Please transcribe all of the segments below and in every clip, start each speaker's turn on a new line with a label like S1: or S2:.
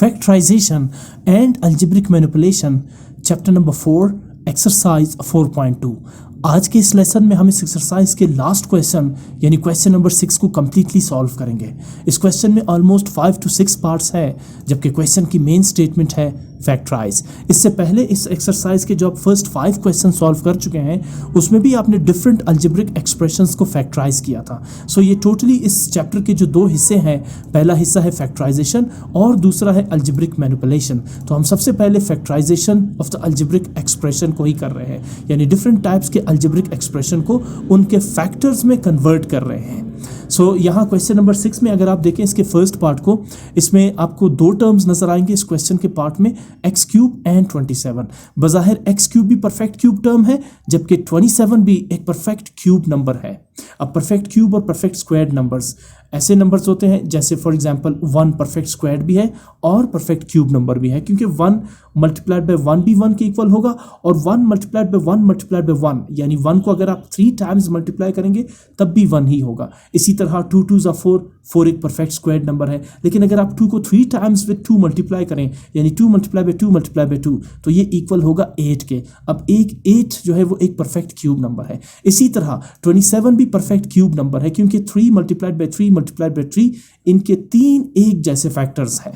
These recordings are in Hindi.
S1: factorization and algebraic manipulation, chapter number 4, exercise 4.2। आज के इस लेसन में हम इस एक्सरसाइज के लास्ट क्वेश्चन यानी क्वेश्चन नंबर 6 को कम्प्लीटली सॉल्व करेंगे। इस क्वेश्चन में ऑलमोस्ट 5 to 6 पार्ट्स है, जबकि क्वेश्चन की मेन स्टेटमेंट है फैक्टराइज। इससे पहले इस एक्सरसाइज के जो आप फर्स्ट 5 क्वेश्चन सॉल्व कर चुके हैं उसमें भी आपने डिफरेंट अलजेब्रिक एक्सप्रेशंस को फैक्टराइज किया था। सो ये टोटली इस चैप्टर के जो दो हिस्से हैं, पहला हिस्सा है फैक्टराइजेशन और दूसरा है अलजेब्रिक मैनिपुलेशन। तो हम सबसे पहले factorisation of the algebraic expression को ही कर रहे हैं, यानी डिफरेंट टाइप्स के अलजेब्रिक एक्सप्रेशन को उनके फैक्टर्स में कन्वर्ट कर रहे हैं। सो यहाँ क्वेश्चन नंबर 6 में अगर आप देखें इसके फर्स्ट पार्ट को, इसमें आपको दो टर्म्स नजर आएंगे इस क्वेश्चन के पार्ट में, एक्स क्यूब एंड 27। बज़ाहिर एक्स क्यूब भी परफेक्ट क्यूब टर्म है, जबकि 27 भी एक परफेक्ट क्यूब नंबर है। अब परफेक्ट क्यूब और परफेक्ट स्क्वायर्ड नंबर्स ऐसे नंबर्स होते हैं जैसे फॉर एग्जांपल 1 परफेक्ट स्क्वायर्ड भी है और परफेक्ट क्यूब नंबर भी है, क्योंकि 1 मल्टीप्लाइड बाय 1 भी 1 के इक्वल होगा और 1 मल्टीप्लाइड बाय 1 मल्टीप्लाइड बाय 1 यानी 1 को अगर आप 3 टाइम्स मल्टीप्लाई करेंगे तब भी 1 ही होगा। इसी तरह 2 2 ज़ा 4, 4 एक परफेक्ट स्क्वायर्ड नंबर है, लेकिन अगर आप 2 को 3 टाइम्स विद 2 मल्टीप्लाई करें यानी 2 मल्टीप्लाई बाय 2 मल्टीप्लाई बाय 2 तो ये इक्वल होगा 8 के। अब 8 जो है वो एक परफेक्ट क्यूब नंबर है। इसी तरह 27 भी परफेक्ट क्यूब नंबर है, क्योंकि 3 मल्टीप्लाइड बाय 3 मल्टीप्लाइड बाय 3 इनके 3 एक जैसे फैक्टर्स हैं,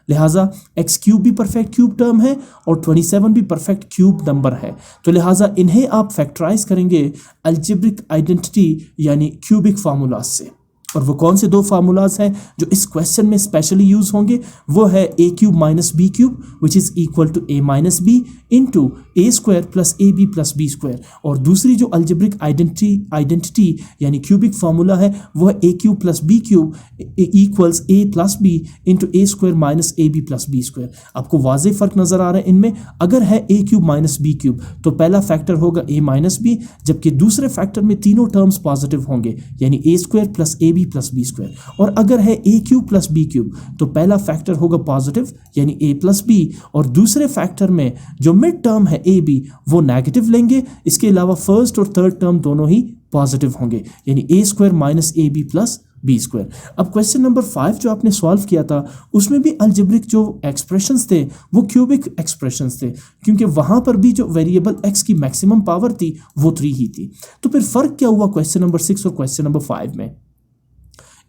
S1: लिहाजा एक्स क्यूब भी परफेक्ट क्यूब टर्म है और 27 भी परफेक्ट क्यूब नंबर है। तो लिहाजा इन्हें आप फैक्टराइज करेंगे अलजेब्रिक आइडेंटिटी यानी क्यूबिक फार्मूलाज से। और वो कौन से दो फार्मूलाज हैं जो इस क्वेश्चन में स्पेशली यूज होंगे? वो है A cube minus B cube which is equal to A minus B into A square plus A B plus B square, और दूसरी जो अलजेब्रिक आइडेंटिटी यानी क्यूबिक फार्मूला है वो है A cube plus B cube equals A plus B into A square minus A B plus B square. आपको वाज़ेह फ़र्क नज़र आ रहा है इनमें। अगर है A cube minus B cube तो पहला फैक्टर होगा ए माइनस बी, जबकि दूसरे फैक्टर में तीनों टर्म्स पॉजिटिव होंगे यानी A square plus A B plus B square. और अगर है A cube plus B cube तो पहला फैक्टर होगा पॉजिटिव यानी ए प्लस बी, और दूसरे फैक्टर में जो मिड टर्म है ए बी वो नेगेटिव लेंगे। इसके अलावा फर्स्ट और थर्ड टर्म दोनों ही पॉजिटिव होंगे यानी A square minus A B plus B square. अब क्वेश्चन नंबर 5 जो आपने सॉल्व किया था उसमें भी अलजेब्रिक जो एक्सप्रेशंस थे वो क्यूबिक एक्सप्रेशंस थे, क्योंकि वहां पर भी जो वेरिएबल एक्स की मैक्सिमम पावर थी वो 3 ही थी। तो फिर फर्क क्या हुआ क्वेश्चन नंबर 6 और क्वेश्चन नंबर 5 में?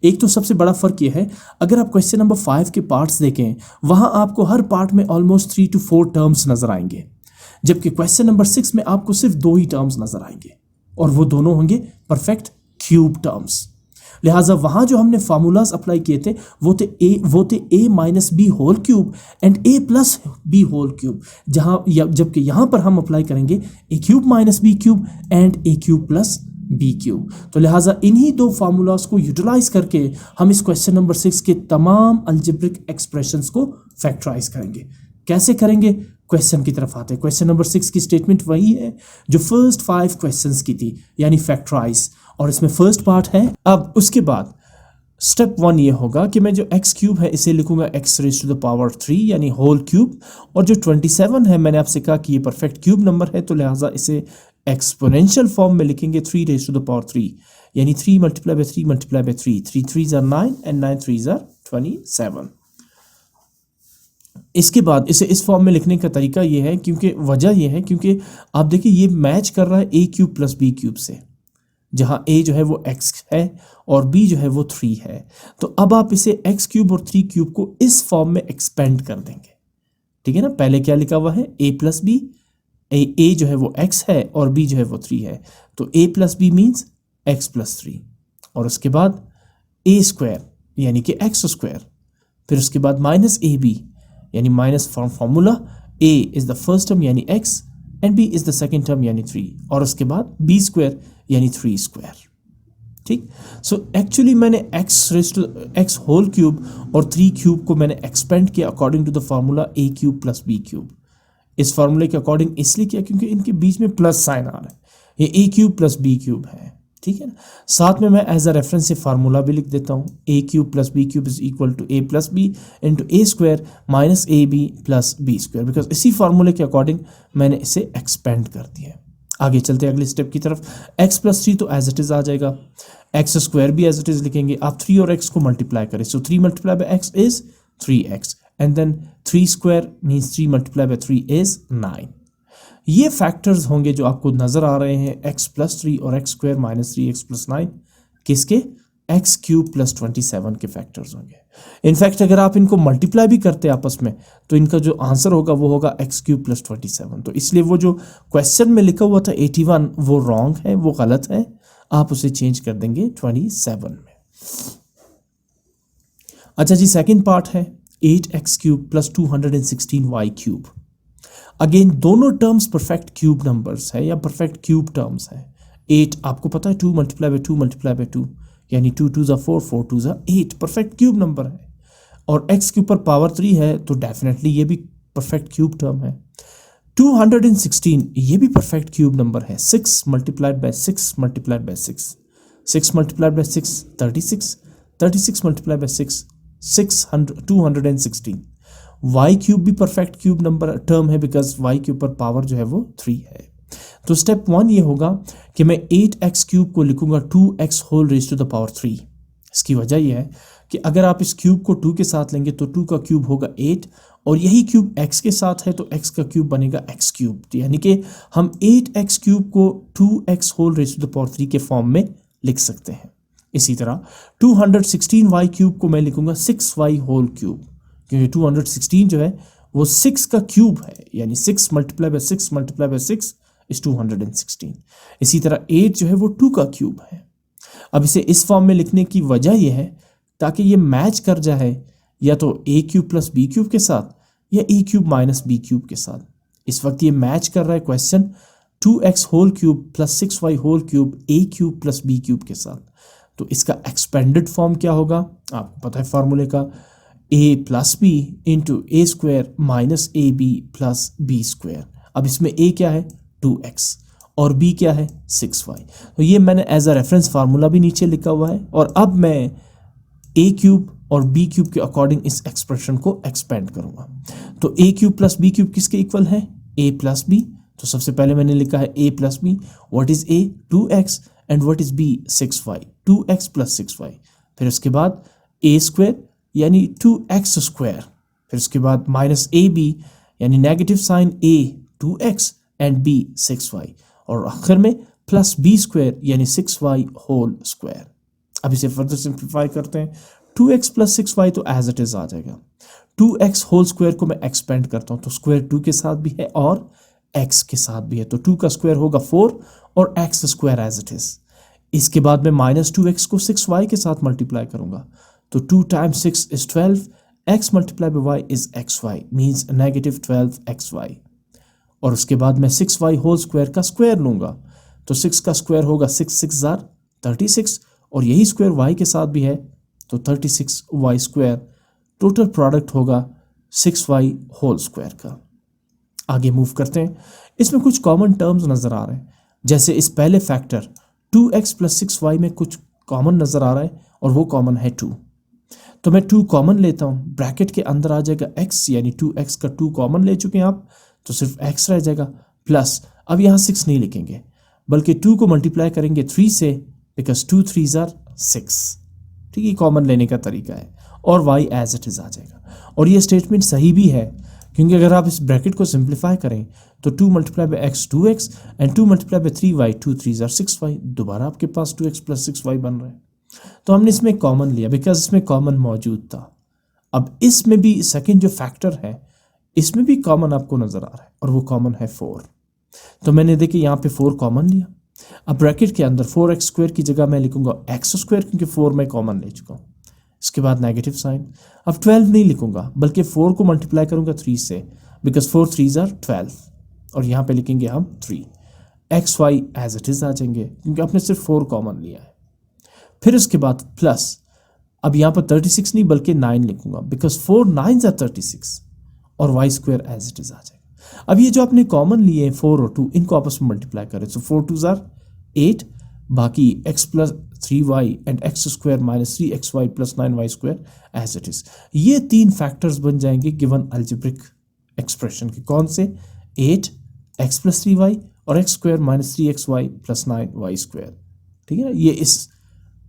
S1: एक तो सबसे बड़ा फर्क यह है, अगर आप क्वेश्चन नंबर 5 के पार्ट्स देखें वहां आपको हर पार्ट में ऑलमोस्ट 3 to 4 टर्म्स नजर आएंगे, जबकि क्वेश्चन नंबर 6 में आपको सिर्फ 2 ही टर्म्स नजर आएंगे और वो दोनों होंगे परफेक्ट क्यूब टर्म्स। लिहाजा वहां जो हमने फार्मूलाज अप्लाई किए थे वो थे A minus B whole cube and A plus B whole cube, जबकि यहां पर हम अप्लाई करेंगे A cube minus B cube and A cube plus B cube. तो लिहाजा इन्हीं दो फार्मूलाज को यूटिलाइज करके हम इस क्वेश्चन नंबर 6 के तमाम अलजेब्रिक एक्सप्रेशंस को फैक्टराइज करेंगे। कैसे करेंगे? क्वेश्चन की तरफ आते हैं। क्वेश्चन नंबर 6 की स्टेटमेंट वही है जो फर्स्ट 5 क्वेश्चंस की थी, यानी फैक्टराइज, और इसमें फर्स्ट पार्ट है। अब उसके बाद स्टेप 1 ये होगा कि मैं जो एक्स क्यूब है इसे लिखूंगा x raise to the power 3 यानी होल क्यूब, और जो 27 है मैंने आपसे कहा कि ये परफेक्ट क्यूब नंबर है, तो लिहाजा इसे एक्सपोनेंशियल फॉर्म में लिखेंगे 3 रेज टू द पावर 3 यानी 3 multiply by 3 multiply by 3, 3 3s are 9 and 9 3s are 27। इसके बाद इसे इस फॉर्म में लिखने का तरीका ये है, क्योंकि वजह यह है क्योंकि आप देखिए ये मैच कर रहा है A cube plus B cube से, जहां ए जो है वो x है और b जो है वो 3 है। तो अब आप इसे x क्यूब और 3 क्यूब को इस फॉर्म में एक्सपेंड कर देंगे, ठीक है ना। पहले क्या लिखा हुआ है a प्लस बी, a जो है वो x है और b जो है वो 3 है, तो a plus b means x plus 3, और उसके बाद a स्क्वायर यानी कि x स्क्वायर, फिर उसके बाद माइनस ए बी यानी minus formula a is the first term यानी x and b is the second term यानी 3, और उसके बाद b स्क्वायर यानी 3 स्क्वायर। ठीक, सो एक्चुअली मैंने x होल क्यूब और 3 क्यूब को मैंने एक्सपेंड किया according to the formula a cube plus b cube. इस फार्मूले के अकॉर्डिंग इसलिए किया क्योंकि इनके बीच में प्लस साइन आ रहा है, ये a cube plus b cube है, ठीक है ना। साथ में मैं एज अ रेफरेंस से फार्मूला भी लिख देता हूँ, a cube plus b cube is equal to a plus B into A square minus A B plus B square, because इसी फार्मूले के अकॉर्डिंग मैंने इसे एक्सपेंड कर दिया है। आगे चलते हैं अगले स्टेप की तरफ। x प्लस 3 तो एज इट इज आ जाएगा, एक्स स्क्वायर भी एज इट इज लिखेंगे, आप 3 और x को मल्टीप्लाई करें, so 3 multiply by x is 3x and then 3 square means 3 multiply by 3 is 9। ये फैक्टर्स होंगे जो आपको नजर आ रहे हैं x+3 और x² - 3x+9 किसके, x³ + 27 के फैक्टर्स होंगे। इनफैक्ट अगर आप इनको मल्टीप्लाई भी करते हैं आपस में तो इनका जो आंसर होगा वो होगा x³ + 27। तो इसलिए वो जो क्वेश्चन में लिखा हुआ था 81 वो रॉन्ग है, वो गलत है, आप उसे चेंज कर देंगे 27 में। अच्छा जी, सेकंड पार्ट है 8x³ + 216y³। अगेन दोनों टर्म्स परफेक्ट क्यूब नंबर्स है या परफेक्ट क्यूब टर्म्स है। 8 आपको पता है 2 × 2 × 2 यानी 2 2 ज़ा 4 4 2 ज़ा 8 परफेक्ट क्यूब नंबर है। और x के ऊपर पावर 3 है तो डेफिनेटली ये भी परफेक्ट क्यूब टर्म है। 216 ये भी परफेक्ट क्यूब नंबर है। 6 × 6 × 6 6 × 6 36 36 × 6 600 216। y³ भी परफेक्ट क्यूब नंबर टर्म है बिकॉज y के ऊपर पावर जो है वो 3 है। तो स्टेप 1 ये होगा कि मैं 8x³ को लिखूंगा 2x whole raise to the power 3। इसकी वजह यह है कि अगर आप इस क्यूब को 2 के साथ लेंगे तो 2 का क्यूब होगा 8 और यही क्यूब x के साथ है तो x का क्यूब बनेगा x³। यानी कि हम 8x³ को 2x whole raise to the power 3 के फॉर्म में लिख सकते हैं। इसी तरह 216y³ को मैं लिखूंगा 6y होल क्यूब, क्योंकि 216 जो है वो 6 का क्यूब है, यानी 6 × 6 × 6 इज 216। इसी तरह 8 जो है वो 2 का क्यूब है। अब इसे इस फॉर्म में लिखने की वजह यह है ताकि ये मैच कर जाए या तो a³ + b³ के साथ या a³ - b³ के साथ। इस वक्त ये मैच कर रहा है question 2x whole cube + 6y whole cube a³ + b³ के साथ। तो इसका एक्सपेंडेड फॉर्म क्या होगा, आपको पता है फार्मूले का, a + b × a² - ab + b²। अब इसमें a क्या है 2x और b क्या है 6y। तो ये मैंने एज अ रेफरेंस फार्मूला भी नीचे लिखा हुआ है और अब मैं a³ और b³ के अकॉर्डिंग इस एक्सप्रेशन को एक्सपेंड करूंगा। तो a³ + b³ किसके इक्वल है, a + b। तो सबसे पहले मैंने लिखा है a + b। What is a 2x and what is b 6y, 2x + 6y। फिर उसके बाद a² यानी 2x², फिर उसके बाद -ab यानी negative sign a 2x and b 6y और आखिर में +b² यानी 6y होल स्क्वायर। अब इसे फर्दर सिंप्लीफाई करते हैं। 2x + 6y तो एज इट इज आ जाएगा। 2x होल स्क्वायर को मैं एक्सपेंड करता हूं तो स्क्वायर 2 के साथ भी है और x के साथ भी है, तो 2 का स्क्वायर होगा 4 और x² एज इट इज। इसके बाद मैं -2x को 6y के साथ मल्टीप्लाई करूंगा तो 2 × 6 is 12, x × y is xy means -12xy। और उसके बाद मैं 6y होल स्क्वायर का स्क्वायर लूंगा तो 6 का स्क्वायर होगा 6 6 जार 36 और यही स्क्वायर y के साथ भी है तो 36y²। टोटल प्रोडक्ट होगा 6y होल स्क्वायर का। आगे मूव करते हैं। इसमें कुछ कॉमन टर्म्स नजर आ रहे हैं, जैसे इस पहले फैक्टर 2x + 6y में कुछ कॉमन नजर आ रहा है और वो कॉमन है 2। तो मैं 2 कॉमन लेता हूं, ब्रैकेट के अंदर आ जाएगा x यानी 2x का 2 कॉमन ले चुके हैं आप तो सिर्फ x रह जाएगा प्लस, अब यहाँ 6 नहीं लिखेंगे बल्कि 2 को मल्टीप्लाई करेंगे 3 से बिकॉज 2 3 ज़ार 6। ठीक है, कॉमन लेने का तरीका है और y एज इट इज आ जाएगा। और ये स्टेटमेंट सही भी है क्योंकि अगर आप इस ब्रैकेट को सिंप्लीफाई करें तो 2 × x 2x and 2 × 3y 2 3 tsar 6y, दोबारा आपके पास 2x + 6y बन रहा है। तो हमने इसमें कॉमन लिया बिकॉज इसमें कॉमन मौजूद था। अब इसमें भी सेकंड जो फैक्टर है इसमें भी कॉमन आपको नजर आ रहा है और वो कॉमन है 4। तो मैंने देखिए यहाँ पे 4 कॉमन लिया। अब ब्रैकेट के अंदर 4x² की जगह मैं लिखूंगा x² क्योंकि 4 मैं कॉमन ले चुका हूँ। इसके बाद नेगेटिव साइन। अब 12 नहीं लिखूंगा बल्कि 4 को मल्टीप्लाई करूंगा 3 से बिकॉज 4 3 ज़ार 12 और यहाँ पे लिखेंगे हम 3। xy एज इट इज आ जाएंगे क्योंकि आपने सिर्फ 4 कॉमन लिया है। फिर उसके बाद प्लस, अब यहाँ पर 36 नहीं बल्कि 9 लिखूंगा बिकॉज 4 9 ज़ार 36 और y² एज इट इज आ जाएगा। अब ये जो आपने कॉमन लिए 4 और 2 इनको आपस में मल्टीप्लाई करें तो 4 2 ज़ार 8, बाकी x + 3y and x² - 3xy + 9y² as it is. ये 3 फैक्टर्स बन जाएंगे गिवन अलजेब्रिक एक्सप्रेशन के। कौन से, 8 x + 3y और x² - 3xy + 9y²। ठीक है, ये इस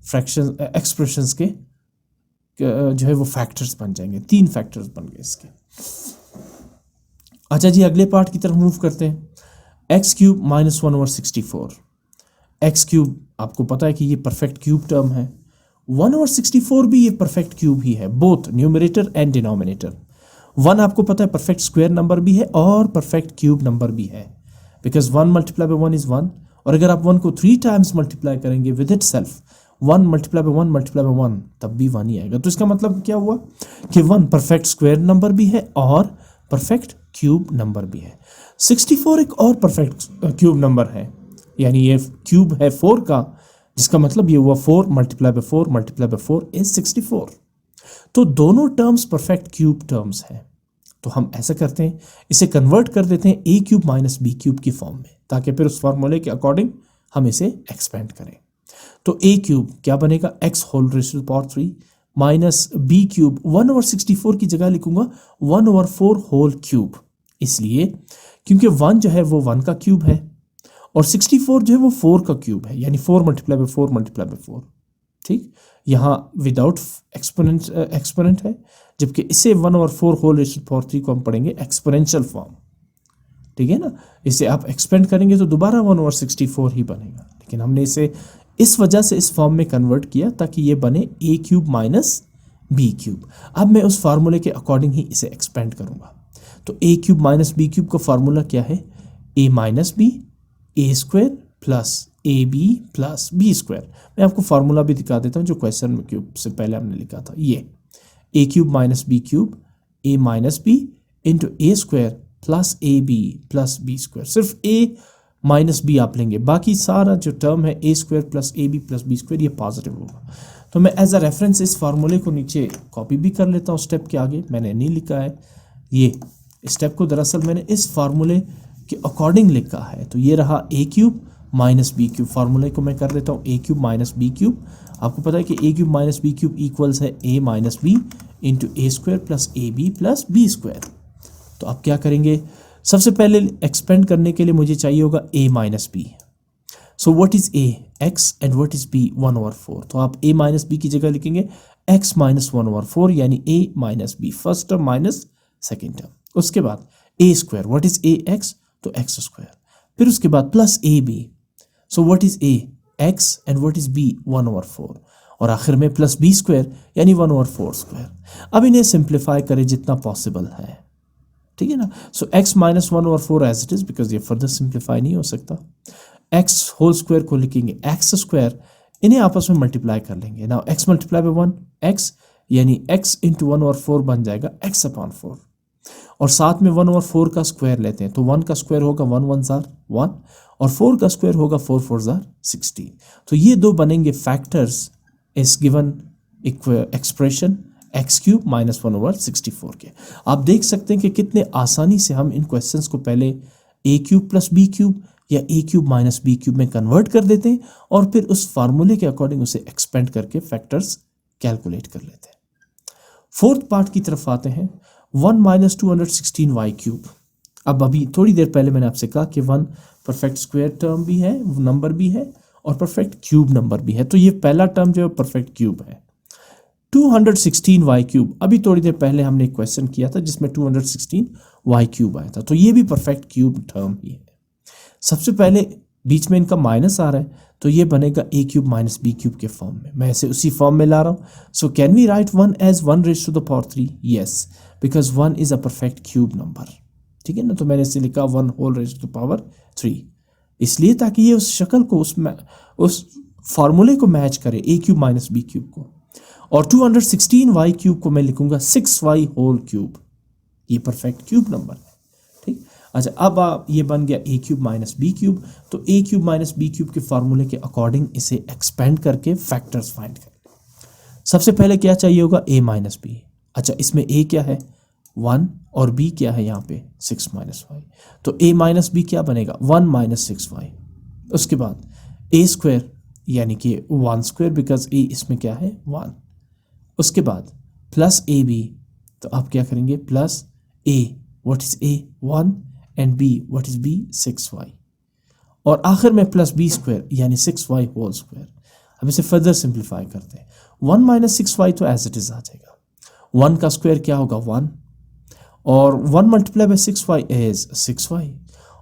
S1: फ्रैक्शन एक्सप्रेशंस के जो है वो फैक्टर्स बन जाएंगे, 3 फैक्टर्स बन गए इसके। अच्छा जी, अगले पार्ट की तरफ मूव करते हैं। X cube minus 1/64। X cube आपको पता है कि ये परफेक्ट क्यूब टर्म है, 1/64 भी ये परफेक्ट क्यूब ही है, बोथ न्यूमरेटर एंड डिनोमिनेटर। 1 आपको पता है परफेक्ट स्क्वायर नंबर भी है और परफेक्ट क्यूब नंबर भी है, बिकॉज 1 मल्टीप्लाई बाय 1 इज 1। और अगर आप 1 को 3 टाइम्स मल्टीप्लाई करेंगे with it self, 1 multiply by 1 multiply by 1, तब भी 1 ही आएगा। तो इसका मतलब क्या हुआ कि 1 परफेक्ट स्क्वायर नंबर भी है और परफेक्ट क्यूब नंबर भी है। 64 एक और परफेक्ट क्यूब नंबर है, यानी ये क्यूब है 4 का, जिसका मतलब ये हुआ 4 multiply by 4 multiply by 4 is 64। तो दोनों टर्म्स परफेक्ट क्यूब टर्म्स हैं। तो हम ऐसा करते हैं, इसे कन्वर्ट कर देते हैं ए क्यूब माइनस बी क्यूब की फॉर्म में, ताकि फिर उस फॉर्मूले के अकॉर्डिंग हम इसे एक्सपेंड करें। तो ए क्यूब क्या बनेगा, x whole raised to the power 3 minus B cube 1/64 की जगह लिखूंगा 1/4 होल क्यूब, इसलिए क्योंकि 1 जो है वो 1 का क्यूब है और 64 जो है वो 4 का क्यूब है, यानी 4 मल्टीप्लाई बाय 4 मल्टीप्लाई बाय 4। ठीक, यहाँ विदाउट एक्सपोनेंट है, जबकि इसे 1/4 whole raised to the power 3 को हम पढ़ेंगे एक्सपोनेंशियल फॉर्म। ठीक है ना, इसे आप एक्सपेंड करेंगे तो दोबारा 1/64 ही बनेगा, लेकिन हमने इसे इस वजह से इस फॉर्म में कन्वर्ट किया ताकि ये बने ए क्यूब माइनस बी क्यूब। अब मैं उस फार्मूले के अकॉर्डिंग ही इसे एक्सपेंड करूंगा। तो A cube minus B cube का फार्मूला क्या है, A minus B A square plus A B plus B square. मैं आपको फार्मूला भी दिखा देता हूँ जो क्वेश्चन में क्यूब से पहले हमने लिखा था, ये A cube minus B cube A minus B into A square plus A B plus B square. सिर्फ ए माइनस बी आप लेंगे, बाकी सारा जो टर्म है A square plus A B plus B square ये पॉजिटिव होगा। तो मैं एज अ रेफरेंस इस फार्मूले को नीचे कॉपी भी कर लेता हूँ, स्टेप के आगे मैंने नहीं लिखा है, ये स्टेप को दरअसल मैंने इस फार्मूले के अकॉर्डिंग लिखा है। तो ये रहा A cube minus B cube, फार्मूले को मैं कर देता हूँ A cube minus B cube. आपको पता है कि A cube minus B cube equals है A minus B into A square plus A B plus B square. तो आप क्या करेंगे, सबसे पहले एक्सपेंड करने के लिए मुझे चाहिए होगा a minus b. So what is a, x and what is b, 1/4। तो आप a माइनस बी की जगह लिखेंगे x माइनस 1/4, यानी a minus b, first term minus second term. उसके बाद a square, what is a x, तो x स्क्वायर। फिर उसके बाद plus A b, so what is a, x and what is b, 1/4। और आखिर में प्लस बी स्क्वायर यानी 1/4 स्क्वायर। अब इन्हें सिंप्लीफाई करें जितना पॉसिबल है, ठीक है ना। So x minus 1/4 as it is, because ये फर्दर सिंप्लीफाई नहीं हो सकता। x होल स्क्वायर को लिखेंगे x स्क्वायर, इन्हें आपस में मल्टीप्लाई कर लेंगे। Now x multiply by 1 x, यानी x इंटू 1/4 बन जाएगा x/4, और साथ में 1/4 का स्क्वायर लेते हैं, तो 1 का स्क्वायर होगा 1 1 जार 1 और 4 का स्क्वायर होगा 4 4 जार 16। तो ये दो बनेंगे फैक्टर्स इस given expression x cube minus 1/64 के। आप देख सकते हैं कि कितने आसानी से हम इन क्वेश्चंस को पहले ए क्यूब प्लस बी क्यूब या ए क्यूब माइनस बी क्यूब में कन्वर्ट कर देते हैं और फिर उस फार्मूले के अकॉर्डिंग उसे एक्सपेंड करके फैक्टर्स कैलकुलेट कर लेते हैं। फोर्थ पार्ट की तरफ आते हैं, 1 माइनस 216 वाई क्यूब। अब अभी थोड़ी देर पहले मैंने आपसे कहा कि 1 परफेक्ट स्क्वायर टर्म भी है, नंबर भी है और परफेक्ट क्यूब नंबर भी है, तो ये पहला टर्म जो है परफेक्ट क्यूब है। 216 वाई क्यूब, अभी थोड़ी देर पहले हमने एक क्वेश्चन किया था जिसमें 216 वाई क्यूब आया था, तो ये भी परफेक्ट क्यूब टर्म ही है। सबसे पहले बीच में इनका माइनस आ रहा है, तो ये बनेगा a cube minus B cube के फॉर्म में, मैं इसे उसी फॉर्म में ला रहा हूँ। So can we write 1 as 1 raised to the power 3? Yes, because 1 is a perfect cube number, ठीक है ना। तो मैंने इसे लिखा 1 whole raised to the power 3, इसलिए ताकि ये उस शक्ल को उस फार्मूले को मैच करे, ए क्यूब माइनस बी क्यूब को। और 216 वाई क्यूब को मैं लिखूंगा 6y होल क्यूब, ये परफेक्ट क्यूब नंबर है, ठीक। अच्छा, अब ये बन गया ए क्यूब माइनस बी क्यूब, तो A cube minus B cube के फार्मूले के अकॉर्डिंग इसे एक्सपेंड करके फैक्टर्स फाइंड करें। सबसे पहले क्या चाहिए होगा, a माइनस बी। अच्छा, इसमें a क्या है 1 और b क्या है यहाँ पे 6 माइनस वाई, तो a माइनस बी क्या बनेगा 1 माइनस 6y। उसके बाद a स्क्वायर यानी कि 1 स्क्वायर, बिकॉज a इसमें क्या है 1। उसके बाद प्लस ए बी, तो आप क्या करेंगे plus a, what is a 1 and b, what is b 6y, और आखिर में प्लस b स्क्वायर यानी 6y होल स्क्वायर। अब इसे फर्दर सिंप्लीफाई करते हैं, 1 माइनस 6y तो एज इट इज आ जाएगा। 1 का स्क्वायर क्या होगा 1, और 1 multiply by 6y is 6y,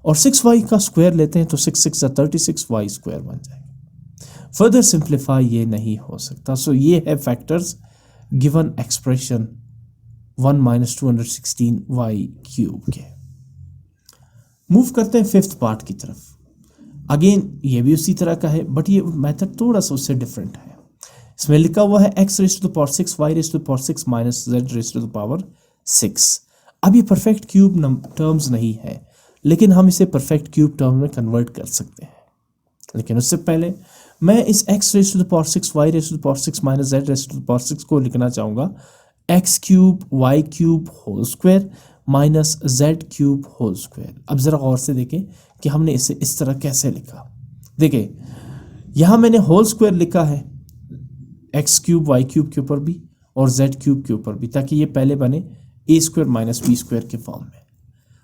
S1: और 6y का स्क्वायर लेते हैं तो 6 6 36 y स्क्वायर बन जाएगा। फर्दर सिंप्लीफाई ये नहीं हो सकता। सो ये है factors given expression 1 minus 216 y cube के। मूव करते हैं फिफ्थ पार्ट की तरफ। अगेन ये भी उसी तरह का है, बट ये मेथड थोड़ा सा उससे डिफरेंट है। इसमें लिखा हुआ है x raise to the power 6 y raise to the power 6 minus z raise to the power 6। अब ये परफेक्ट क्यूब टर्म्स नहीं है, लेकिन हम इसे परफेक्ट क्यूब टर्म में कन्वर्ट कर सकते हैं। लेकिन उससे पहले मैं इस x raise to the power 6 y raise to the power 6 minus z raise to the power 6 को लिखना चाहूँगा x cube y cube whole square minus z cube whole square. अब ज़रा गौर से देखें कि हमने इसे इस तरह कैसे लिखा। देखिए यहाँ मैंने होल स्क्वायर लिखा है x क्यूब y क्यूब के ऊपर भी और z क्यूब के ऊपर भी, ताकि ये पहले बने a square minus b square के फॉर्म में।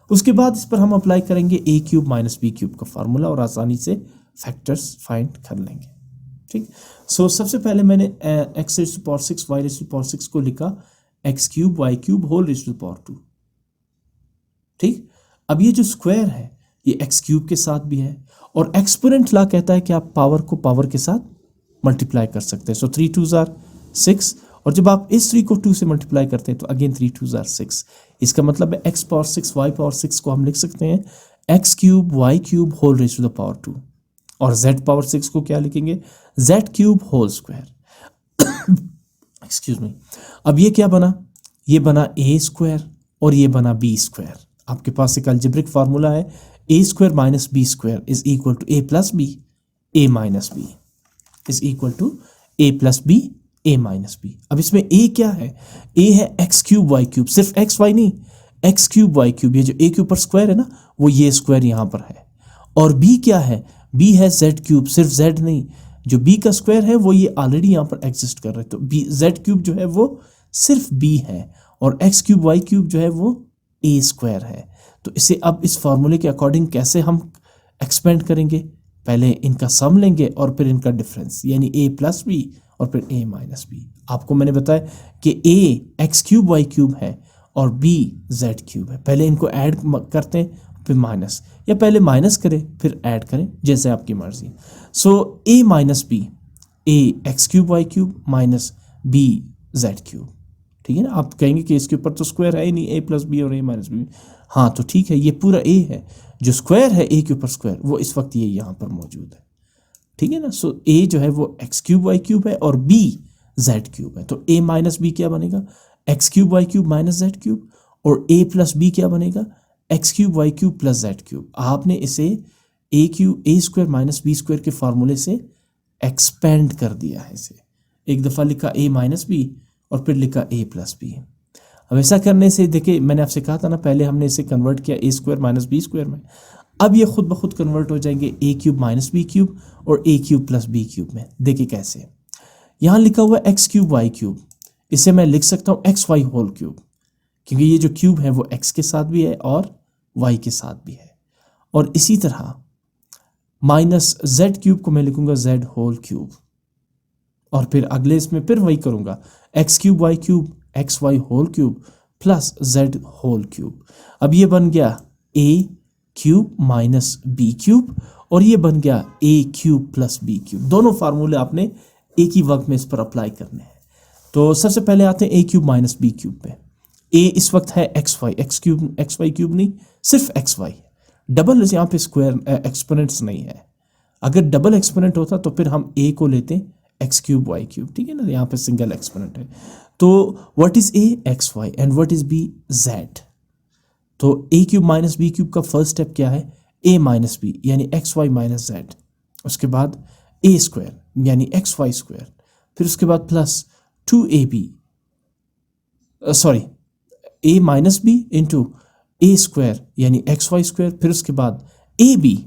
S1: उसके बाद इस पर हम अप्लाई करेंगे a cube minus b cube का फार्मूला और आसानी से फैक्टर्स फाइंड कर लेंगे। ठीक, सो सबसे पहले मैंने x raise to power 6 y raise to power 6 को लिखा x cube y cube whole raise to power 2। ठीक, अब ये जो स्क्वायर है ये x क्यूब के साथ भी है, और एक्सपोनेंट लॉ कहता है कि आप पावर को पावर के साथ मल्टीप्लाई कर सकते हैं। सो 3 2 ज़ार 6, और जब आप इस 3 को 2 से मल्टीप्लाई करते हैं तो अगेन 3 2 ज़ार 6। इसका मतलब है x पावर 6 y पावर 6 को हम लिख सकते हैं x cube y cube whole raise to the power 2, और z पावर 6 को क्या लिखेंगे z cube whole square. Excuse me. अब ये क्या बना, ये बना a स्क्वायर और ये बना b स्क्वायर। आपके पास एक अलजेब्रिक फार्मूला है a square minus b square is equal to a plus b a minus b is equal to a plus b a minus b। अब इसमें a क्या है, a है x क्यूब y क्यूब, सिर्फ x y नहीं, x क्यूब y क्यूब, ये जो a के ऊपर स्क्वायर है ना वो ये स्क्वायर यहाँ पर है। और b क्या है, b है z क्यूब, सिर्फ z नहीं, जो b का स्क्वायर है वो ये ऑलरेडी यहाँ पर एग्जिस्ट कर रहे हैं, तो b z क्यूब जो है वो सिर्फ b है, और x क्यूब y क्यूब जो है वो a स्क्वायर है। तो इसे अब इस फार्मूले के अकॉर्डिंग कैसे हम एक्सपेंड करेंगे, पहले इनका सम लेंगे और फिर इनका डिफरेंस, यानी a प्लस बी और फिर a माइनस बी। आपको मैंने बताया कि a x cube y cube है और b z क्यूब है। पहले इनको ऐड करते हैं फिर माइनस, या पहले माइनस करें फिर ऐड करें, जैसे आपकी मर्जी। So a minus b, a x cube y cube minus b z cube. ठीक है ना, आप कहेंगे कि इसके ऊपर तो स्क्वायर है ही नहीं, a प्लस बी और a माइनस बी। हाँ तो ठीक है, ये पूरा a है, जो स्क्वायर है a के ऊपर स्क्वायर वो इस वक्त ये यहाँ पर मौजूद है। ठीक है ना, सो a जो है वो x क्यूब y क्यूब है और b z क्यूब है। तो a माइनस बी क्या बनेगा, x cube y cube minus z cube, और a प्लस b क्या बनेगा, x cube y cube plus z cube. आपने इसे a cube a square minus b square के फार्मूले से एक्सपेंड कर दिया है। इसे एक दफ़ा लिखा a माइनस बी और फिर लिखा a प्लस बी। अब ऐसा करने से देखिए, मैंने आपसे कहा था ना पहले हमने इसे कन्वर्ट किया a square minus b square में, अब ये खुद ब खुद कन्वर्ट हो जाएंगे a cube minus B cube और a cube plus B cube में। देखिए कैसे, यहाँ लिखा हुआ है x क्यूब y क्यूब, इसे मैं लिख सकता हूँ एक्स वाई होल क्यूब, क्योंकि ये जो क्यूब है वो x के साथ भी है और y के साथ भी है। और इसी तरह माइनस z क्यूब को मैं लिखूंगा z होल क्यूब, और फिर अगले इसमें फिर वही करूंगा x cube y cube x y whole cube plus z whole cube. अब ये बन गया a cube minus B cube, और ये बन गया a cube plus B cube. दोनों फार्मूले आपने एक ही वक्त में इस पर अप्लाई करने हैं। तो सबसे पहले आते हैं a cube minus B cube पे। a इस वक्त है एक्स वाई क्यूब नहीं, सिर्फ एक्स वाई, डबल यहाँ पे स्क्वायर एक्सपोनेंट्स नहीं है। अगर डबल एक्सपोनेंट होता तो फिर हम a को लेते एक्स क्यूब वाई क्यूब, ठीक है ना, यहाँ पे सिंगल एक्सपोनेंट है। तो what is a x y and what is b z। तो a cube minus B cube का फर्स्ट स्टेप क्या है, a माइनस बी यानी एक्स वाई माइनस जेड, उसके बाद a स्क्वायर यानी एक्स वाई स्क्वायर, फिर उसके बाद plus 2ab sorry a minus B into a square यानी एक्स वाई स्क्वायर, फिर उसके बाद ab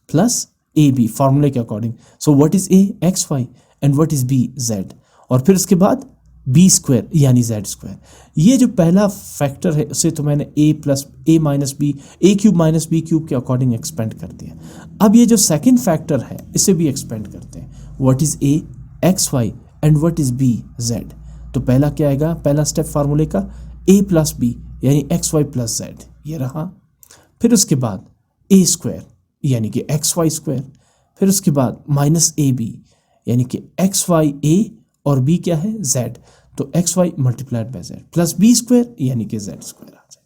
S1: प्लस ab फार्मूले के according. So what is a x y and what is b z, और फिर उसके बाद बी स्क्वायर यानी जेड स्क्वायर। ये जो पहला फैक्टर है उसे तो मैंने a plus a minus B a cube minus B cube के अकॉर्डिंग एक्सपेंड कर दिया। अब ये जो सेकंड फैक्टर है इसे भी एक्सपेंड करते हैं। What is a x y and what is b, z. तो पहला क्या आएगा, पहला स्टेप फार्मूले का a प्लस बी यानी एक्स वाई प्लस जेड, ये रहा। फिर उसके बाद ए स्क्वायर यानी कि एक्स वाई स्क्वायर, फिर उसके बाद माइनस ए बी यानी कि एक्स वाई ए और बी क्या है, जेड, तो x y multiplied by z plus B square यानी कि जेड स्क्वायर आ जाए।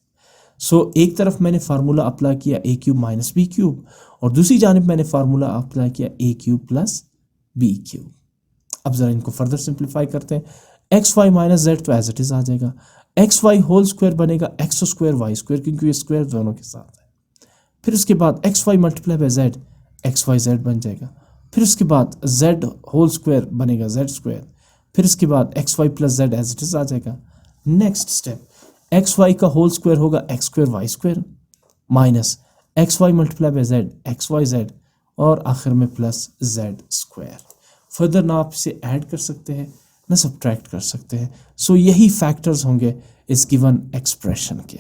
S1: सो एक तरफ मैंने फार्मूला अप्लाई किया ए क्यूब माइनस बी क्यूब, और दूसरी जानिब मैंने फार्मूला अप्लाई किया ए क्यूब प्लस बी क्यूब। अब जरा इनको फर्दर सिंप्लीफाई करते हैं। एक्स वाई माइनस जेड तो एज इट इज आ जाएगा, एक्स वाई होल स्क्वायर बनेगा एक्स स्क्वायर वाई स्क्वायर, क्योंकि ये स्क्वायर दोनों के साथ है। फिर उसके बाद X Y multiply by Z, X Y Z बन जाएगा। फिर उसके बाद जेड होल स्क्वायर बनेगा जेड स्क्वायर, फिर उसके बाद X Y plus Z as it is आ जाएगा। नेक्स्ट स्टेप, एक्स वाई का होल स्क्वायर होगा X square Y square minus X Y multiply by Z X Y Z, और आखिर में प्लस जेड स्क्वायर। फर्दर ना आप इसे ऐड कर सकते हैं ना सब्ट्रैक्ट कर सकते हैं। सो यही फैक्टर्स होंगे इस गिवन एक्सप्रेशन के।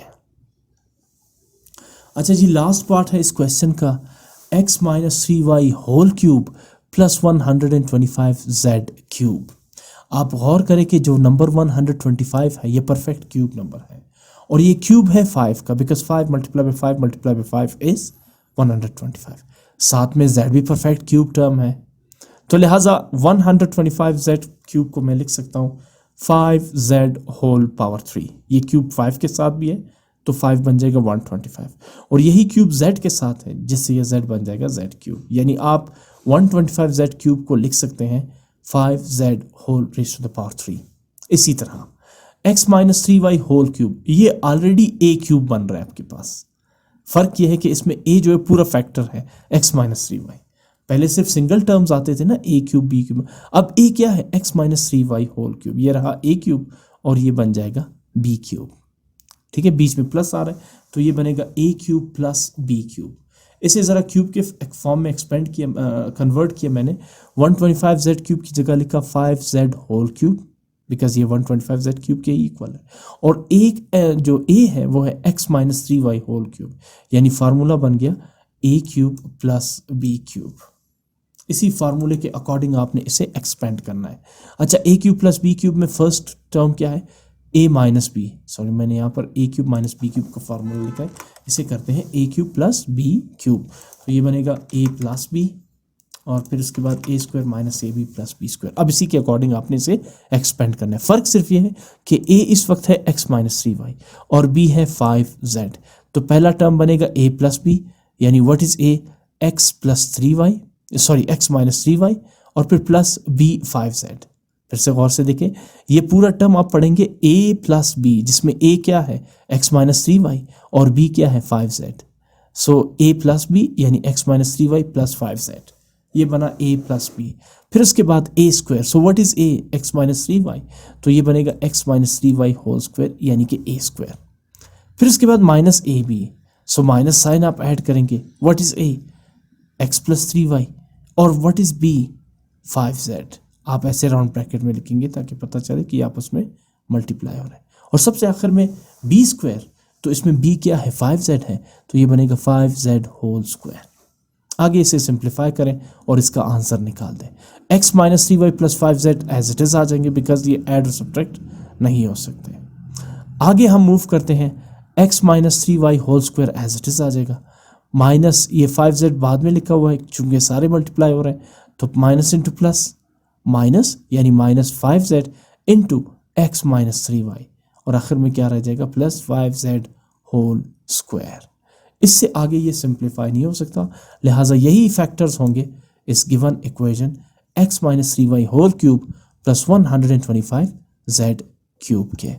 S1: अच्छा जी, लास्ट पार्ट है इस क्वेश्चन का, x minus 3y whole cube plus 125z cube. आप गौर करें कि जो नंबर 125 है ये परफेक्ट क्यूब नंबर है, और ये क्यूब है 5 का, because 5 multiply by 5 multiply by 5 is 125। साथ में z भी परफेक्ट क्यूब टर्म है, तो लिहाजा 125z क्यूब को मैं लिख सकता हूँ 5z होल पावर 3। ये क्यूब 5 के साथ भी है तो 5 बन जाएगा 125, और यही क्यूब z के साथ है जिससे ये z बन जाएगा z क्यूब। यानी आप 125z क्यूब को लिख सकते हैं 5z whole raise to the power 3। इसी तरह x minus 3y whole cube, ये ऑलरेडी a क्यूब बन रहा है आपके पास। फ़र्क ये है कि इसमें a जो है पूरा फैक्टर है x माइनस 3y। पहले सिर्फ सिंगल टर्म्स आते थे ना, a क्यूब b क्यूब, अब a क्या है x minus 3y whole cube, ये रहा a क्यूब और ये बन जाएगा b क्यूब। ठीक है, बीच में प्लस आ रहा है तो ये बनेगा a cube plus b cube. इसे ज़रा क्यूब के फॉर्म में एक्सपेंड किया, कन्वर्ट किया मैंने। 125z क्यूब की जगह लिखा 5z होल क्यूब, बिकॉज ये 125z क्यूब के इक्वल है। और एक जो a है वो है x minus 3y whole cube, यानी फार्मूला बन गया a cube plus b cube. इसी फार्मूले के अकॉर्डिंग आपने इसे एक्सपेंड करना है। अच्छा, a cube plus b cube में फर्स्ट टर्म क्या है, a माइनस बी, सॉरी मैंने यहाँ पर a cube minus B cube का फार्मूला लिखा है, इसे करते हैं a cube plus b cube, तो ये बनेगा a प्लस b, और फिर उसके बाद a square minus A B plus B square. अब इसी के अकॉर्डिंग आपने इसे एक्सपेंड करना है। फ़र्क सिर्फ ये है कि a इस वक्त है x माइनस 3y और b है 5z, तो पहला टर्म बनेगा a प्लस बी, यानी what is a, x plus 3y, sorry x minus 3y, और फिर प्लस b 5z। फिर से गौर से देखें, ये पूरा टर्म आप पढ़ेंगे a प्लस बी, जिसमें a क्या है x माइनस 3y और b क्या है 5z। So a plus b यानी x minus 3y plus 5z, ये बना a प्लस बी। फिर उसके बाद a square, so what is a, x minus 3y, तो ये बनेगा x minus 3y whole square यानी कि a स्क्वायर। फिर उसके बाद माइनस ए बी, सो माइनस साइन आप ऐड करेंगे, what is a, x plus 3y, और व्हाट इज़ b, 5z। आप ऐसे राउंड ब्रैकेट में लिखेंगे ताकि पता चले कि आपस में मल्टीप्लाई हो रहा है। और सबसे आखिर में b स्क्वायर, तो इसमें b क्या है 5z है, तो ये बनेगा 5z होल स्क्वायर। आगे इसे सिंप्लीफाई करें और इसका आंसर निकाल दें। x minus 3y plus 5z as it is आ जाएंगे, बिकॉज ये ऐड और सब्ट्रैक्ट नहीं हो सकते। आगे हम मूव करते हैं, x minus 3y whole square as it is आ जाएगा, माइनस ये 5z बाद में लिखा हुआ है चूँकि सारे मल्टीप्लाई हो रहे हैं, तो माइनस इंटू प्लस माइनस, यानी minus 5z into x minus 3y, और आखिर में क्या रह जाएगा प्लस 5z होल स्क्वायर। इससे आगे ये सिंप्लीफाई नहीं हो सकता, लिहाजा यही फैक्टर्स होंगे इस given equation x minus 3y whole cube plus 125z cube के।